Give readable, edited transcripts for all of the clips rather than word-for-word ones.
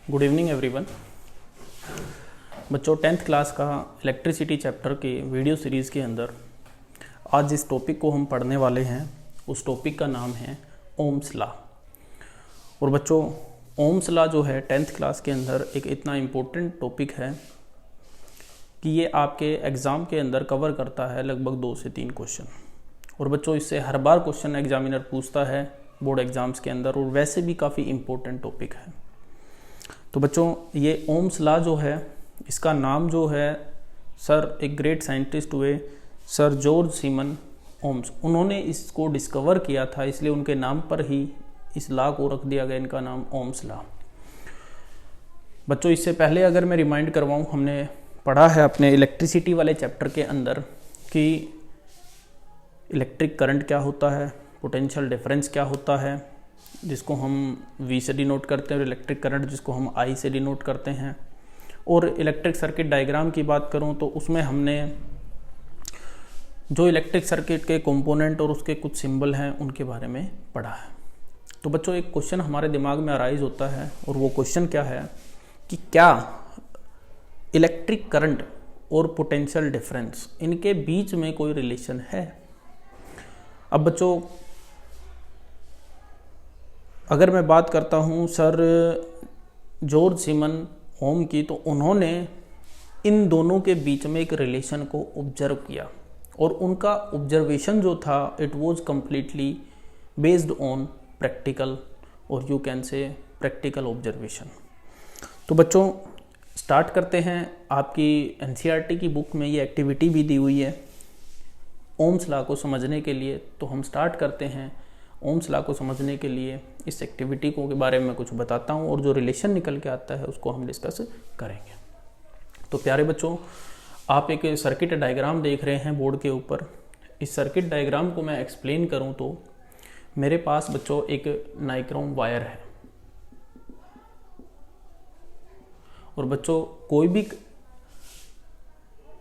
Good evening everyone. बच्चों 10th class का electricity chapter के वीडियो सीरीज़ के अंदर आज जिस टॉपिक को हम पढ़ने वाले हैं उस टॉपिक का नाम है ओम्स लॉ। और बच्चों ओम्स लॉ जो है 10th क्लास के अंदर एक इतना इम्पोर्टेंट टॉपिक है कि ये आपके एग्ज़ाम के अंदर कवर करता है लगभग 2 से 3 क्वेश्चन। और बच्चों इससे हर बार क्वेश्चन एग्जामिनर पूछता है बोर्ड एग्ज़ाम्स के अंदर, और वैसे भी काफ़ी इम्पोर्टेंट टॉपिक है। तो बच्चों ये ओम्स लॉ जो है इसका नाम जो है सर एक ग्रेट साइंटिस्ट हुए सर जॉर्ज सीमन ओम्स, उन्होंने इसको डिस्कवर किया था, इसलिए उनके नाम पर ही इस लॉ को रख दिया गया, इनका नाम ओम्स लॉ। बच्चों इससे पहले अगर मैं रिमाइंड करवाऊं, हमने पढ़ा है अपने इलेक्ट्रिसिटी वाले चैप्टर के अंदर कि इलेक्ट्रिक करंट क्या होता है, पोटेंशियल डिफरेंस क्या होता है जिसको हम V से डिनोट करते हैं, और इलेक्ट्रिक करंट जिसको हम I से डिनोट करते हैं। और इलेक्ट्रिक सर्किट डायग्राम की बात करूं तो उसमें हमने जो इलेक्ट्रिक सर्किट के कंपोनेंट और उसके कुछ सिंबल हैं उनके बारे में पढ़ा है। तो बच्चों एक क्वेश्चन हमारे दिमाग में अराइज होता है, और वो क्वेश्चन क्या है कि क्या इलेक्ट्रिक करंट और पोटेंशियल डिफरेंस इनके बीच में कोई रिलेशन है। अब बच्चों अगर मैं बात करता हूँ सर जॉर्ज सीमन ओम की, तो उन्होंने इन दोनों के बीच में एक रिलेशन को ऑब्जर्व किया, और उनका ऑब्जर्वेशन जो था it was completely based on practical, और you can say practical observation. तो बच्चों स्टार्ट करते हैं। आपकी एनसीईआरटी की बुक में ये एक्टिविटी भी दी हुई है ओम्स लॉ को समझने के लिए। तो हम स्टार्ट करते हैं ओम्स लॉ को समझने के लिए। इस एक्टिविटी को के बारे में कुछ बताता हूँ, और जो रिलेशन निकल के आता है उसको हम डिस्कस करेंगे। तो प्यारे बच्चों आप एक सर्किट डायग्राम देख रहे हैं बोर्ड के ऊपर। इस सर्किट डायग्राम को मैं एक्सप्लेन करूँ तो मेरे पास बच्चों एक नाइक्रोम वायर है, और बच्चों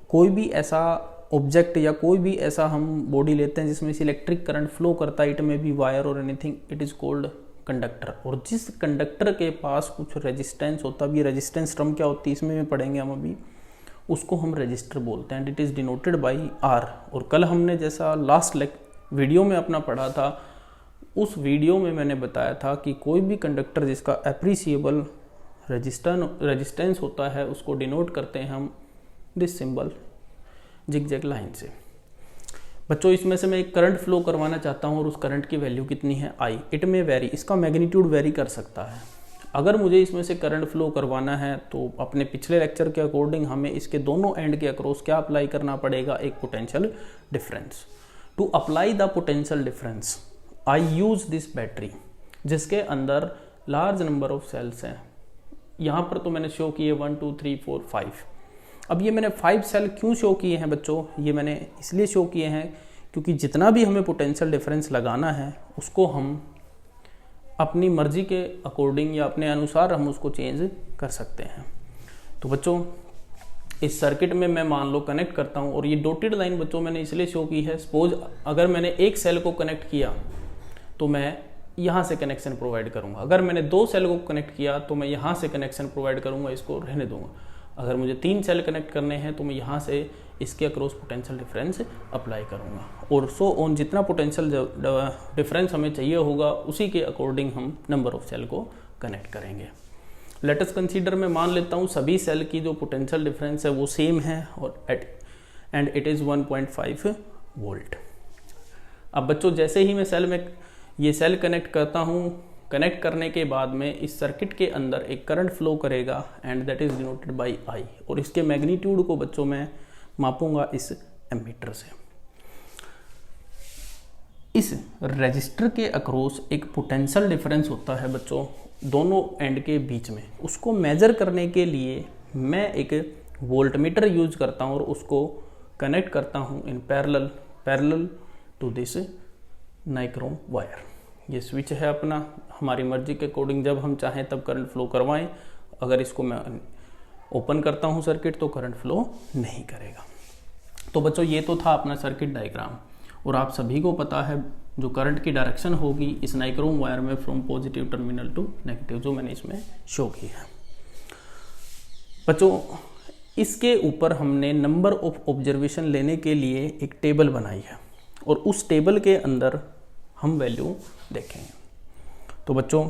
कोई भी ऐसा ऑब्जेक्ट या कोई भी ऐसा हम बॉडी लेते हैं जिसमें से इलेक्ट्रिक करंट फ्लो करता है, इट में बी वायर और anything, it is called conductor. और जिस कंडक्टर के पास कुछ रेजिस्टेंस होता है, ये रेजिस्टेंस टर्म क्या होती है इसमें भी पढ़ेंगे हम अभी, उसको हम रजिस्टर बोलते हैं, and it is denoted by R. और कल हमने जैसा लास्ट वीडियो में अपना पढ़ा था, उस वीडियो में मैंने बताया था कि कोई भी कंडक्टर जिसका एप्रिसिएबल रेजिस्टेंस होता है उसको डिनोट करते हैं हम दिस सिंबल जिग-जैग लाइन से। बच्चों इसमें से मैं एक करंट फ्लो करवाना चाहता हूं, और उस करंट की वैल्यू कितनी है I। इट में वेरी, इसका मैग्नीट्यूड वेरी कर सकता है। अगर मुझे इसमें से करंट फ्लो करवाना है तो अपने पिछले लेक्चर के अकॉर्डिंग हमें इसके दोनों एंड के अक्रॉस क्या अप्लाई करना पड़ेगा, एक potential difference. To apply the potential difference I use this battery जिसके अंदर लार्ज नंबर ऑफ सेल्स हैं। यहाँ पर तो मैंने शो किए 1 2 3 4 5। अब ये मैंने 5 सेल क्यों शो किए हैं बच्चों, ये मैंने इसलिए शो किए हैं क्योंकि जितना भी हमें पोटेंशियल डिफरेंस लगाना है उसको हम अपनी मर्जी के अकॉर्डिंग या अपने अनुसार हम उसको चेंज कर सकते हैं। तो बच्चों इस सर्किट में मैं मान लो कनेक्ट करता हूँ, और ये डॉटेड लाइन बच्चों मैंने इसलिए शो की है, सपोज अगर मैंने एक सेल को कनेक्ट किया तो मैं यहाँ से कनेक्शन प्रोवाइड करूँगा, अगर मैंने 2 सेल को कनेक्ट किया तो मैं यहाँ से कनेक्शन प्रोवाइड करूँगा, इसको रहने दूंगा। अगर मुझे 3 सेल कनेक्ट करने हैं तो मैं यहाँ से इसके अक्रॉस पोटेंशियल डिफरेंस अप्लाई करूँगा, और सो ऑन जितना पोटेंशियल डिफरेंस हमें चाहिए होगा उसी के अकॉर्डिंग हम नंबर ऑफ सेल को कनेक्ट करेंगे। लेट अस कंसीडर मैं मान लेता हूँ सभी सेल की जो पोटेंशियल डिफरेंस है वो सेम है, और एंड इट इज़ 1.5 वोल्ट। अब बच्चों जैसे ही मैं ये सेल कनेक्ट करता हूँ, कनेक्ट करने के बाद में इस सर्किट के अंदर एक करंट फ्लो करेगा, and that is denoted by I। और इसके मैग्नीट्यूड को बच्चों मैं मापूंगा इस एमीटर से। इस रजिस्टर के अक्रॉस एक पोटेंशियल डिफरेंस होता है बच्चों दोनों एंड के बीच में, उसको मेजर करने के लिए मैं एक वोल्टमीटर यूज करता हूँ, और उसको कनेक्ट करता हूँ in parallel to this nichrome wire. ये स्विच है अपना, हमारी मर्जी के अकॉर्डिंग जब हम चाहें तब करंट फ्लो करवाएं। अगर इसको मैं ओपन करता हूं सर्किट तो करंट फ्लो नहीं करेगा। तो बच्चों ये तो था अपना सर्किट डायग्राम, और आप सभी को पता है जो करंट की डायरेक्शन होगी इस नाइक्रोम वायर में from positive terminal to negative, जो मैंने इसमें शो की है। बच्चों इसके ऊपर हमने नंबर ऑफ ऑब्जर्वेशन लेने के लिए एक टेबल बनाई है और उस टेबल के अंदर हम वैल्यू देखेंगे। तो बच्चों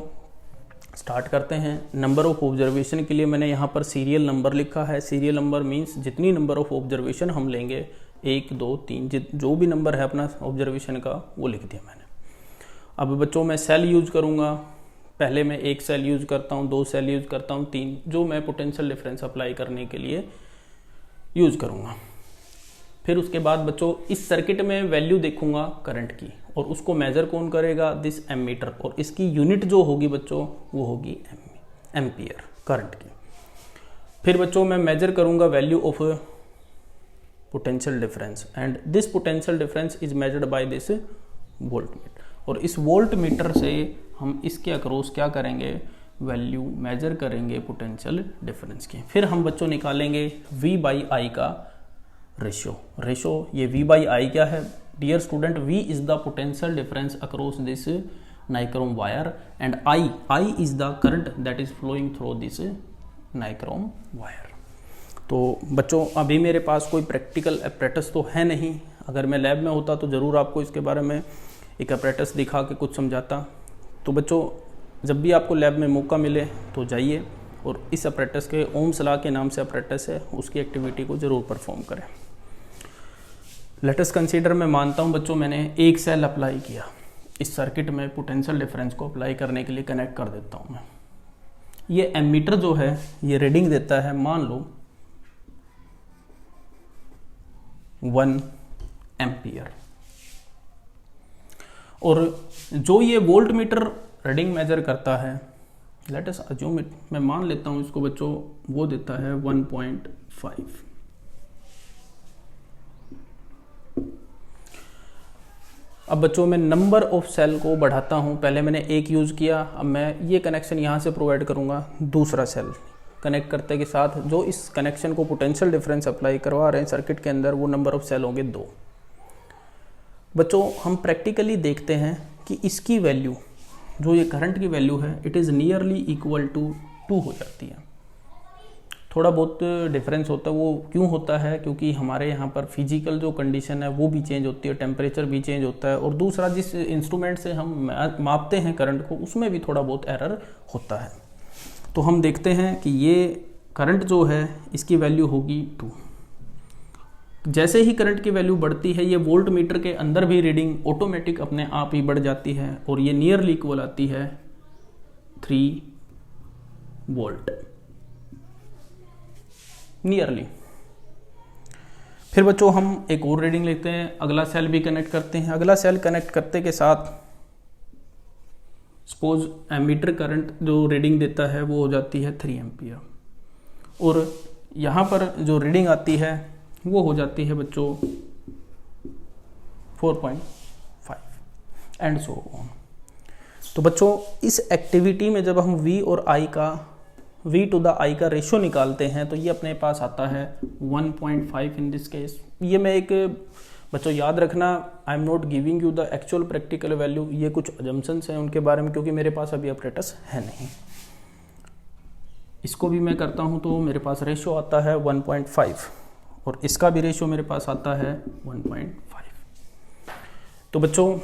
स्टार्ट करते हैं। नंबर ऑफ ऑब्जर्वेशन के लिए मैंने यहाँ पर सीरियल नंबर लिखा है। सीरियल नंबर मीन्स जितनी नंबर ऑफ ऑब्जर्वेशन हम लेंगे, 1 2 3 जो भी नंबर है अपना ऑब्जर्वेशन का वो लिख दिया मैंने। अब बच्चों मैं सेल यूज करूँगा। पहले मैं 1 सेल यूज करता हूँ, 2 सेल यूज करता हूँ, 3 जो मैं पोटेंशियल डिफरेंस अप्लाई करने के लिए यूज करूँगा। फिर उसके बाद बच्चों इस सर्किट में वैल्यू देखूंगा करंट की और उसको मेजर कौन करेगा, दिस एमीटर, और इसकी यूनिट जो होगी बच्चों वो होगी एम्पियर करंट की। फिर बच्चों मैं मेजर करूंगा value of potential difference and this potential difference is measured by this voltmeter, और इस वोल्टमीटर से हम इसके अक्रॉस क्या करेंगे, वैल्यू मेजर करेंगे पोटेंशियल डिफरेंस की। फिर हम बच्चों निकालेंगे V/I का रेशो। ये V/I क्या है dear student, V is the potential difference across this nichrome wire and I is the current that is flowing through this nichrome wire. तो बच्चों अभी मेरे पास कोई प्रैक्टिकल अपरेटस तो है नहीं, अगर मैं लैब में होता तो ज़रूर आपको इसके बारे में एक अपरेटस दिखा के कुछ समझाता। तो बच्चों जब भी आपको लैब में मौका मिले तो जाइए और इस अपरेटस के ओम्स लॉ के नाम से अपरेटस है उसकी एक्टिविटी को ज़रूर परफॉर्म करें। लेट अस कंसीडर, मैं मानता हूँ बच्चों मैंने 1 सेल अप्लाई किया इस सर्किट में, पोटेंशियल डिफरेंस को अप्लाई करने के लिए कनेक्ट कर देता हूँ मैं। ये एमीटर जो है ये रीडिंग देता है, मान लो 1 एम्पियर, और जो ये वोल्ट मीटर रीडिंग मेजर करता है, लेट अस अज्यूम इट, मैं मान लेता हूं इसको बच्चों, वो देता है 1.5। अब बच्चों मैं नंबर ऑफ सेल को बढ़ाता हूं। पहले मैंने 1 यूज किया, अब मैं ये कनेक्शन यहां से प्रोवाइड करूंगा, दूसरा सेल कनेक्ट करते के साथ जो इस कनेक्शन को पोटेंशियल डिफरेंस अप्लाई करवा रहे हैं सर्किट के अंदर, वो नंबर ऑफ सेल होंगे 2। बच्चों हम प्रैक्टिकली देखते हैं कि इसकी वैल्यू, जो ये करंट की वैल्यू है, it is nearly equal to 2 हो जाती है। थोड़ा बहुत डिफरेंस होता है, वो क्यों होता है, क्योंकि हमारे यहाँ पर फिजिकल जो कंडीशन है वो भी चेंज होती है, टेम्परेचर भी चेंज होता है, और दूसरा जिस इंस्ट्रूमेंट से हम मापते हैं करंट को उसमें भी थोड़ा बहुत एरर होता है। तो हम देखते हैं कि ये करंट जो है इसकी वैल्यू होगी 2। जैसे ही करंट की वैल्यू बढ़ती है, ये वोल्ट मीटर के अंदर भी रीडिंग ऑटोमेटिक अपने आप ही बढ़ जाती है और ये नियरली इक्वल आती है 3 वोल्ट, नियरली। फिर बच्चों हम एक और रीडिंग लेते हैं, अगला सेल भी कनेक्ट करते हैं। अगला सेल कनेक्ट करते के साथ सपोज एमीटर करंट जो रीडिंग देता है वो हो जाती है 3 एम्पियर, और यहाँ पर जो रीडिंग आती है वो हो जाती है बच्चों 4.5 एंड सो ऑन। तो बच्चों इस एक्टिविटी में जब हम V और I का V/I का रेशियो निकालते हैं तो ये अपने पास आता है 1.5 इन दिस केस। ये मैं एक बच्चों याद रखना, I am not giving you the actual practical value, ये कुछ अजम्पशंस हैं उनके बारे में, क्योंकि मेरे पास अभी अपरेटस है नहीं। इसको भी मैं करता हूँ तो मेरे पास रेशियो आता है 1.5 और इसका भी रेशियो मेरे पास आता है 1.5। तो बच्चों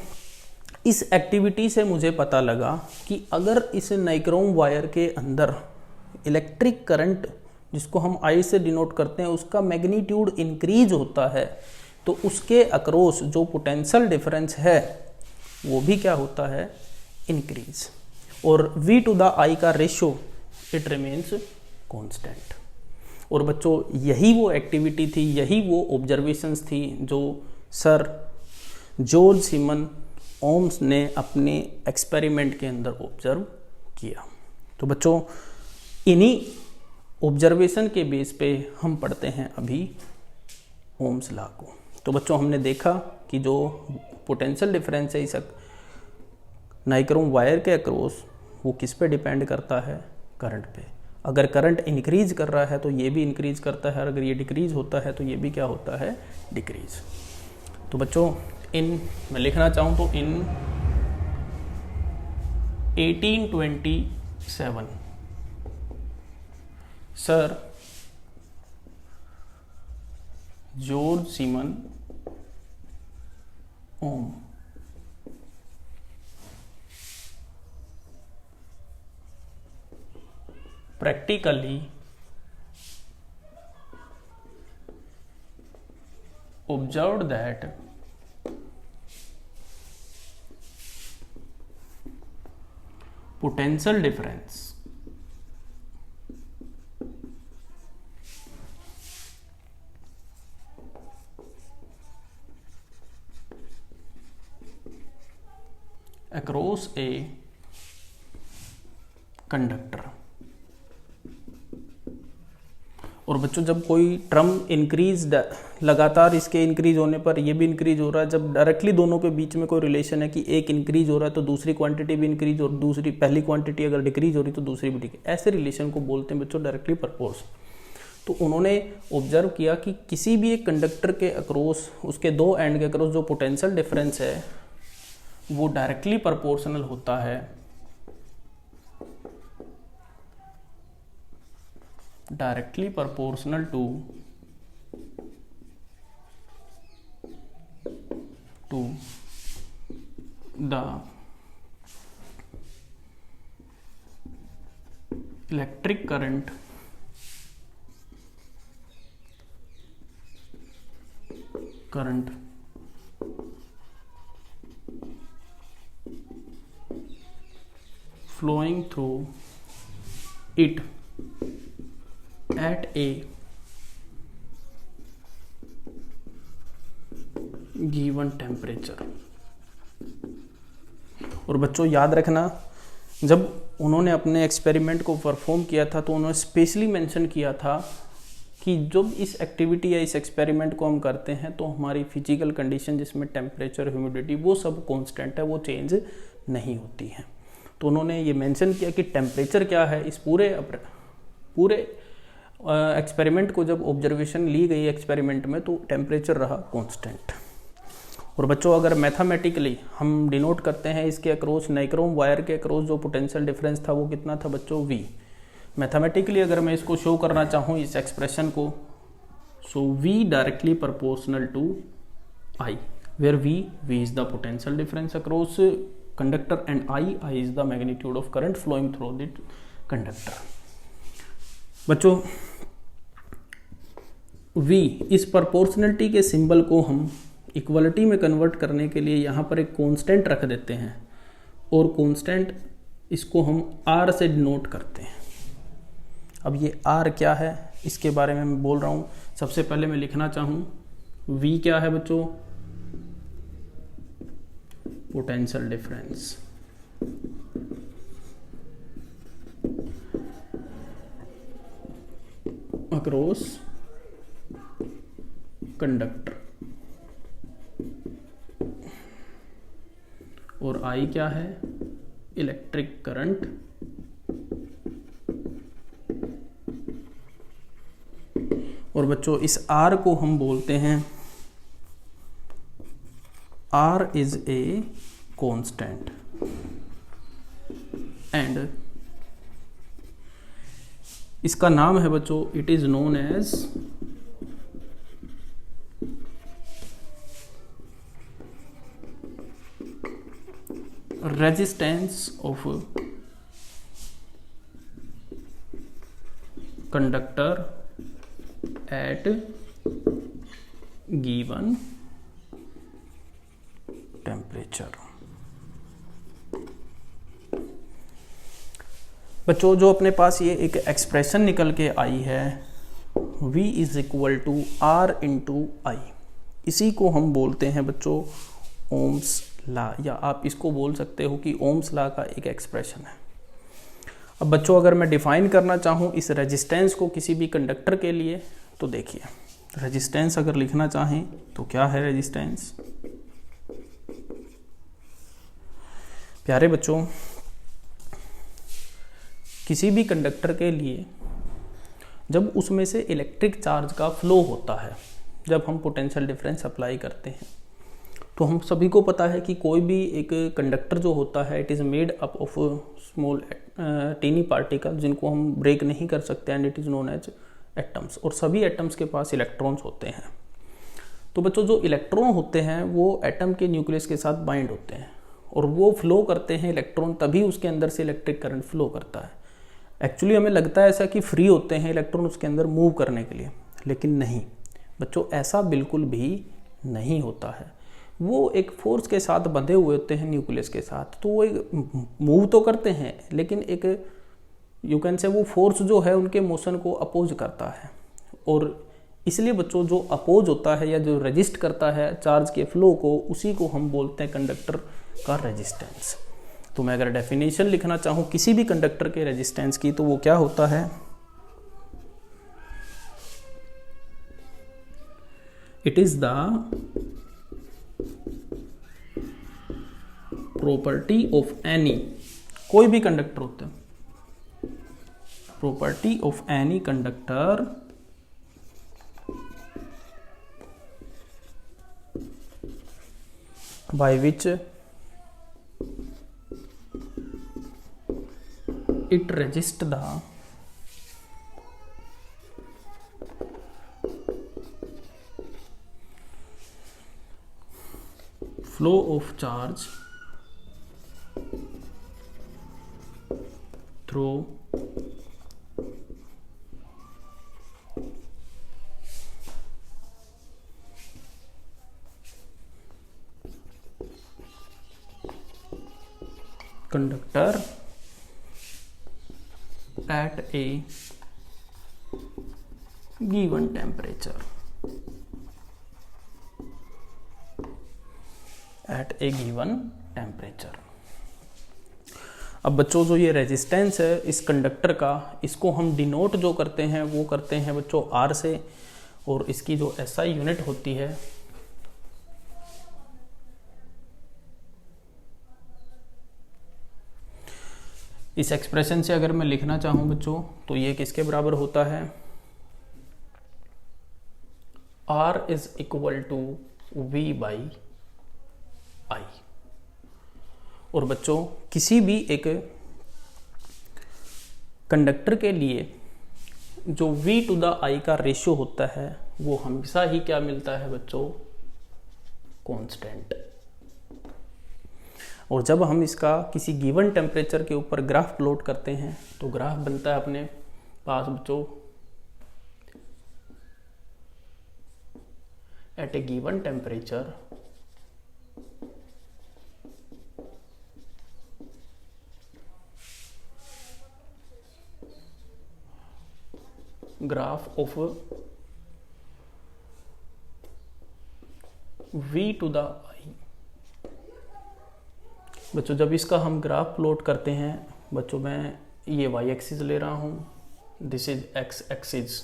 इस एक्टिविटी से मुझे पता लगा कि अगर इस नाइक्रोम वायर के अंदर इलेक्ट्रिक करंट, जिसको हम I से डिनोट करते हैं, उसका मैग्नीट्यूड इंक्रीज होता है तो उसके अक्रॉस जो पोटेंशियल डिफरेंस है वो भी क्या होता है, इंक्रीज, और V/I का रेशियो इट रिमेन्स कांस्टेंट। और बच्चों यही वो एक्टिविटी थी, यही वो ऑब्जर्वेशंस थी जो सर जॉर्ज सीमन ओम्स ने अपने एक्सपेरिमेंट के अंदर ऑब्जर्व किया। तो बच्चों इन्हीं ऑब्जर्वेशन के बेस पे हम पढ़ते हैं अभी ओम्स लॉ को। तो बच्चों हमने देखा कि जो पोटेंशियल डिफरेंस है इस नाइक्रोम वायर के अक्रॉस वो किस पे डिपेंड करता है, करंट पे। अगर करंट इंक्रीज कर रहा है तो ये भी इंक्रीज करता है, अगर ये डिक्रीज होता है तो ये भी क्या होता है, डिक्रीज। तो बच्चों मैं लिखना चाहूँ तो in 1827 sir George Simon Ohm. practically observed that potential difference across a conductor। और बच्चों जब कोई टर्म इंक्रीज लगातार इसके इंक्रीज होने पर ये भी इंक्रीज हो रहा है, जब डायरेक्टली दोनों के बीच में कोई रिलेशन है कि एक इंक्रीज हो रहा है तो दूसरी क्वांटिटी भी इंक्रीज और दूसरी पहली क्वांटिटी अगर डिक्रीज हो रही तो दूसरी भी डिक्रीज, ऐसे रिलेशन को बोलते हैं बच्चों डायरेक्टली प्रपोर्स। तो उन्होंने ऑब्जर्व किया कि किसी भी एक कंडक्टर के अक्रॉस, उसके दो एंड के अक्रॉस जो पोटेंशियल डिफरेंस है वो डायरेक्टली प्रपोर्शनल होता है directly proportional to the electric current flowing through it at a given temperature। और बच्चों याद रखना, जब उन्होंने अपने एक्सपेरिमेंट को परफॉर्म किया था तो उन्होंने स्पेशली मेंशन किया था कि जब इस एक्टिविटी या इस एक्सपेरिमेंट को हम करते हैं तो हमारी फिजिकल कंडीशन जिसमें टेम्परेचर, ह्यूमिडिटी वो सब कांस्टेंट है, वो चेंज नहीं होती है। तो उन्होंने ये मेंशन किया कि टेम्परेचर क्या है इस पूरे एक्सपेरिमेंट को जब ऑब्जर्वेशन ली गई एक्सपेरिमेंट में तो टेम्परेचर रहा कांस्टेंट। और बच्चों अगर मैथमेटिकली हम डिनोट करते हैं इसके अक्रॉस, नाइक्रोम वायर के अक्रॉस जो पोटेंशियल डिफरेंस था वो कितना था बच्चों, V। मैथमेटिकली अगर मैं इसको शो करना चाहूँ इस एक्सप्रेशन को, so V directly proportional to I, where V is the potential difference across conductor and I is the magnitude of current flowing through the conductor. बच्चों V, इस प्रोपोर्शनलिटी के सिंबल को हम इक्वलिटी में कन्वर्ट करने के लिए यहाँ पर एक कांस्टेंट रख देते हैं और कांस्टेंट इसको हम R से डिनोट करते हैं। अब ये R क्या है इसके बारे में मैं बोल रहा हूँ। सबसे पहले मैं लिखना चाहूँ V क्या है बच्चों, पोटेंशियल डिफरेंस। अक्रॉस कंडक्टर, और I क्या है, इलेक्ट्रिक करंट और बच्चों इस R को हम बोलते हैं, R is a constant and इसका नाम है बच्चों, it is known as resistance of conductor at given temperature. बच्चों जो अपने पास ये एक एक्सप्रेशन निकल के आई है V is equal to R into I, इसी को हम बोलते हैं बच्चों ओम्स लॉ, या आप इसको बोल सकते हो कि ओम्स लॉ का एक एक्सप्रेशन है। अब बच्चों अगर मैं डिफाइन करना चाहूँ इस रेजिस्टेंस को किसी भी कंडक्टर के लिए तो देखिए रेजिस्टेंस अगर लिखना चाहें तो क्या है रेजिस्टेंस। प्यारे बच्चों किसी भी कंडक्टर के लिए जब उसमें से इलेक्ट्रिक चार्ज का फ्लो होता है, जब हम पोटेंशियल डिफरेंस अप्लाई करते हैं, तो हम सभी को पता है कि कोई भी एक कंडक्टर जो होता है it is made up of small tiny particle जिनको हम ब्रेक नहीं कर सकते and it is known as atoms. और सभी एटम्स के पास इलेक्ट्रॉन्स होते हैं। तो बच्चों जो इलेक्ट्रॉन होते हैं वो एटम के न्यूक्लियस के साथ बाइंड होते हैं और वो फ्लो करते हैं इलेक्ट्रॉन, तभी उसके अंदर से इलेक्ट्रिक करंट फ्लो करता है। एक्चुअली हमें लगता है ऐसा कि फ्री होते हैं इलेक्ट्रॉन उसके अंदर मूव करने के लिए, लेकिन नहीं बच्चों, ऐसा बिल्कुल भी नहीं होता है। वो एक फोर्स के साथ बंधे हुए होते हैं न्यूक्लियस के साथ, तो वो एक मूव तो करते हैं लेकिन एक यू कैन से वो फोर्स जो है उनके मोशन को अपोज करता है। और इसलिए बच्चों जो अपोज होता है या जो रेजिस्ट करता है चार्ज के फ्लो को, उसी को हम बोलते हैं कंडक्टर का रेजिस्टेंस। तो मैं अगर डेफिनेशन लिखना चाहूँ किसी भी कंडक्टर के रेजिस्टेंस की, तो वो क्या होता है, it is the property of any, कोई भी कंडक्टर होता है, property of any conductor by which it resists the flow of charge through conductor at a given temperature, at a given temperature। अब बच्चों जो ये रेजिस्टेंस है इस कंडक्टर का, इसको हम डिनोट जो करते हैं वो करते हैं बच्चों R से, और इसकी जो SI यूनिट होती है इस एक्सप्रेशन से अगर मैं लिखना चाहूं बच्चों तो ये किसके बराबर होता है, R is equal to V by I। और बच्चों किसी भी एक कंडक्टर के लिए जो V टू द I का रेशियो होता है वो हमेशा ही क्या मिलता है बच्चों, कांस्टेंट। और जब हम इसका किसी गिवन टेम्परेचर के ऊपर ग्राफ प्लॉट करते हैं तो ग्राफ बनता है अपने पास बच्चों at a given temperature graph of V to the I। बच्चों जब इसका हम ग्राफ प्लॉट करते हैं बच्चों, मैं ये y एक्सिस ले रहा हूँ, this is x axis,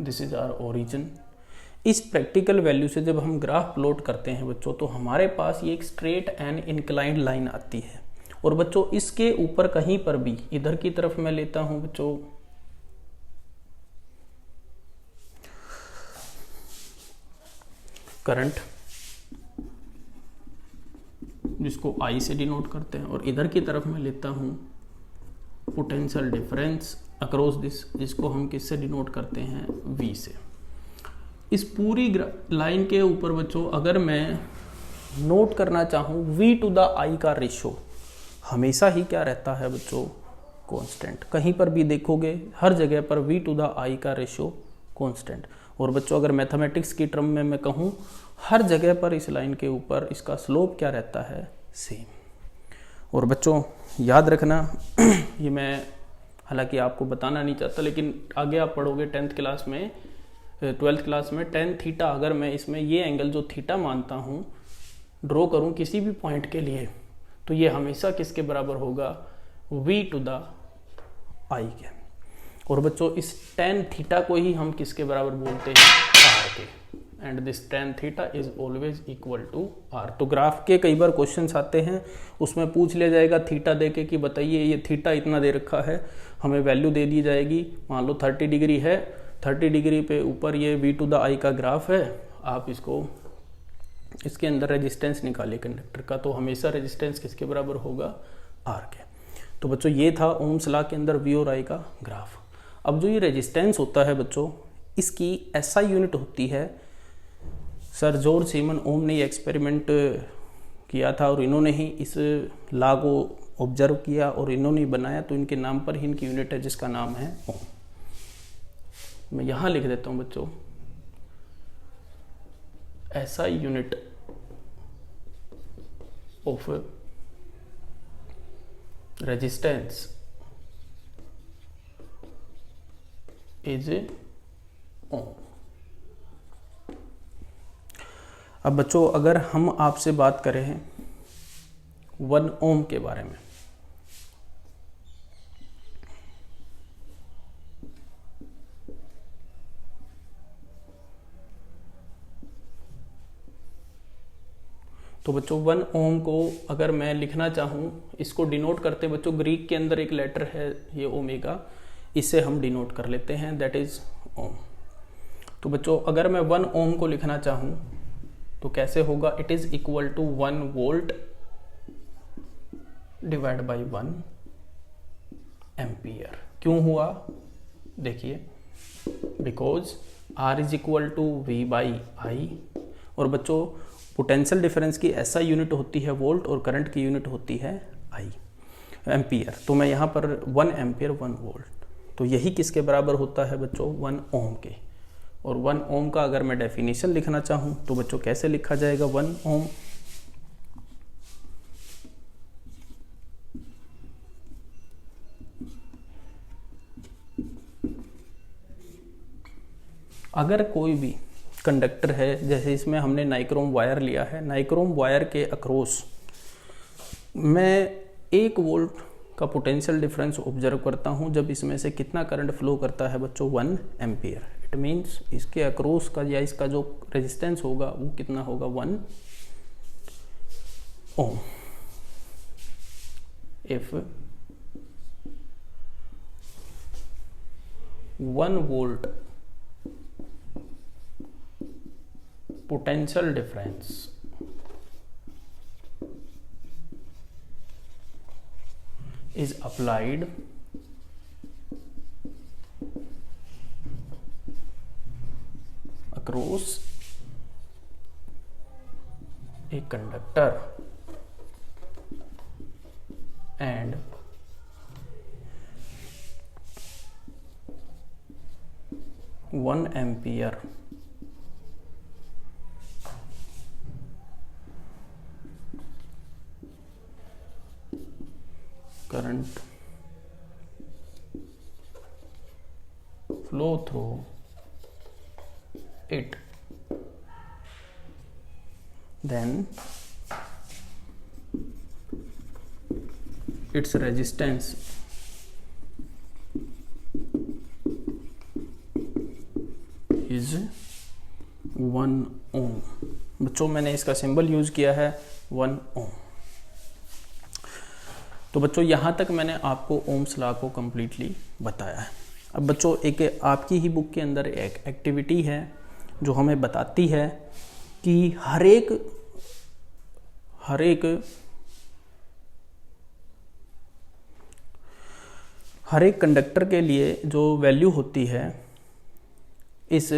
this is our origin. इस प्रैक्टिकल वैल्यू से जब हम ग्राफ प्लॉट करते हैं बच्चों तो हमारे पास ये एक स्ट्रेट एंड इंक्लाइंड लाइन आती है। और बच्चों इसके ऊपर कहीं पर भी इधर की तरफ मैं लेता हूं बच्चों करंट, जिसको I से डिनोट करते हैं, और इधर की तरफ मैं लेता हूं पोटेंशियल डिफरेंस अक्रॉस दिस, जिसको हम किससे डिनोट करते हैं, V से। इस पूरी लाइन के ऊपर बच्चों अगर मैं नोट करना चाहूँ V टू द I का रेशियो हमेशा ही क्या रहता है बच्चों, कांस्टेंट। कहीं पर भी देखोगे हर जगह पर V टू द I का रेशियो कांस्टेंट। और बच्चों अगर मैथमेटिक्स की टर्म में मैं कहूँ हर जगह पर इस लाइन के ऊपर इसका स्लोप क्या रहता है, सेम। और बच्चों याद रखना ये मैं हालांकि आपको बताना नहीं चाहता, लेकिन आगे आप पढ़ोगे 10th क्लास में 12th क्लास में tan थीटा, अगर मैं इसमें ये एंगल जो थीटा मानता हूँ ड्रॉ करूँ किसी भी पॉइंट के लिए, तो ये हमेशा किसके बराबर होगा, V टू द I के। और बच्चों इस tan थीटा को ही हम किसके बराबर बोलते हैं, R के। And this tan theta is always equal to R। तो ग्राफ के कई बार क्वेश्चंस आते हैं, उसमें पूछ लिया जाएगा थीटा देके कि बताइए ये थीटा इतना दे रखा है, हमें वैल्यू दे दी जाएगी, मान लो 30 डिग्री है, 30 डिग्री पे ऊपर ये V टू द I का ग्राफ है, आप इसको इसके अंदर रेजिस्टेंस निकालिए कंडक्टर का, तो हमेशा रेजिस्टेंस किसके बराबर होगा, R के। तो बच्चों ये था ओम्स लॉ के अंदर V और I का ग्राफ। अब जो ये रेजिस्टेंस होता है बच्चों, इसकी SI यूनिट होती है। सर जॉर्ज सीमन ओम ने ये एक्सपेरिमेंट किया था और इन्होंने ही इस लॉ को ऑब्जर्व किया और इन्होंने बनाया, तो इनके नाम पर ही इनकी यूनिट है जिसका नाम है ओम। मैं यहाँ लिख देता हूँ बच्चों, SI unit of resistance is ohm. अब बच्चों अगर हम आपसे बात करें 1 ओम के बारे में, तो बच्चों 1 ओम को अगर मैं लिखना चाहूँ, इसको डिनोट करते बच्चों ग्रीक के अंदर एक लेटर है ये ओमेगा, इसे हम डिनोट कर लेते हैं, दैट इज ओम। तो बच्चों अगर मैं 1 ओम को लिखना चाहूँ तो कैसे होगा, it is equal to 1 volt divide by 1 ampere. क्यों हुआ, देखिए because R is equal to V by I, और बच्चों पोटेंशियल डिफरेंस की SI यूनिट होती है वोल्ट और करंट की यूनिट होती है आई एम्पियर। तो मैं यहाँ पर 1 एम्पियर 1 वोल्ट, तो यही किसके बराबर होता है बच्चों 1 ओम के। और 1 ओम का अगर मैं डेफिनेशन लिखना चाहूँ तो बच्चों कैसे लिखा जाएगा 1 ओम, अगर कोई भी कंडक्टर है, जैसे इसमें हमने नाइक्रोम वायर लिया है, नाइक्रोम वायर के अक्रॉस मैं 1 वोल्ट का पोटेंशियल डिफरेंस ऑब्जर्व करता हूं, जब इसमें से कितना करंट फ्लो करता है बच्चों 1 एम्पियर। इट मींस इसके अक्रॉस का या इसका जो रेजिस्टेंस होगा वो कितना होगा 1 ohm. If 1 volt potential difference is applied across a conductor and one ampere current flow through it, then its resistance is 1 ओम। बच्चों मैंने इसका सिंबल यूज किया है 1 ओम। तो बच्चों यहाँ तक मैंने आपको ओम्स लॉ को कम्प्लीटली बताया है। अब बच्चों एक आपकी ही बुक के अंदर एक एक्टिविटी है जो हमें बताती है कि हर एक कंडक्टर के लिए जो वैल्यू होती है इस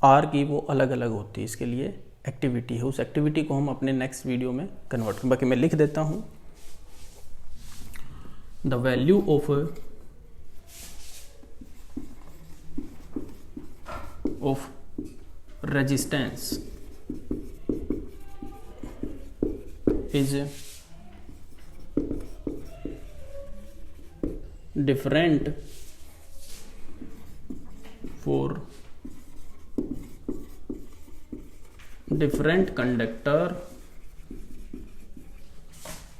R की वो अलग अलग होती है। इसके लिए एक्टिविटी है, उस एक्टिविटी को हम अपने नेक्स्ट वीडियो में कन्वर्ट करें। बाकी मैं लिख देता हूँ, the value of resistance is different for different conductor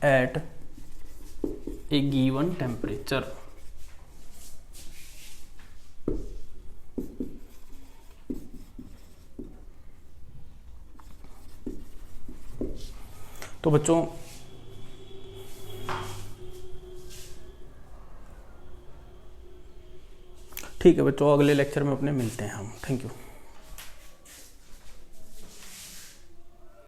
at a given temperature। तो बच्चों ठीक है बच्चों, अगले लेक्चर में अपने मिलते हैं हम। Thank you.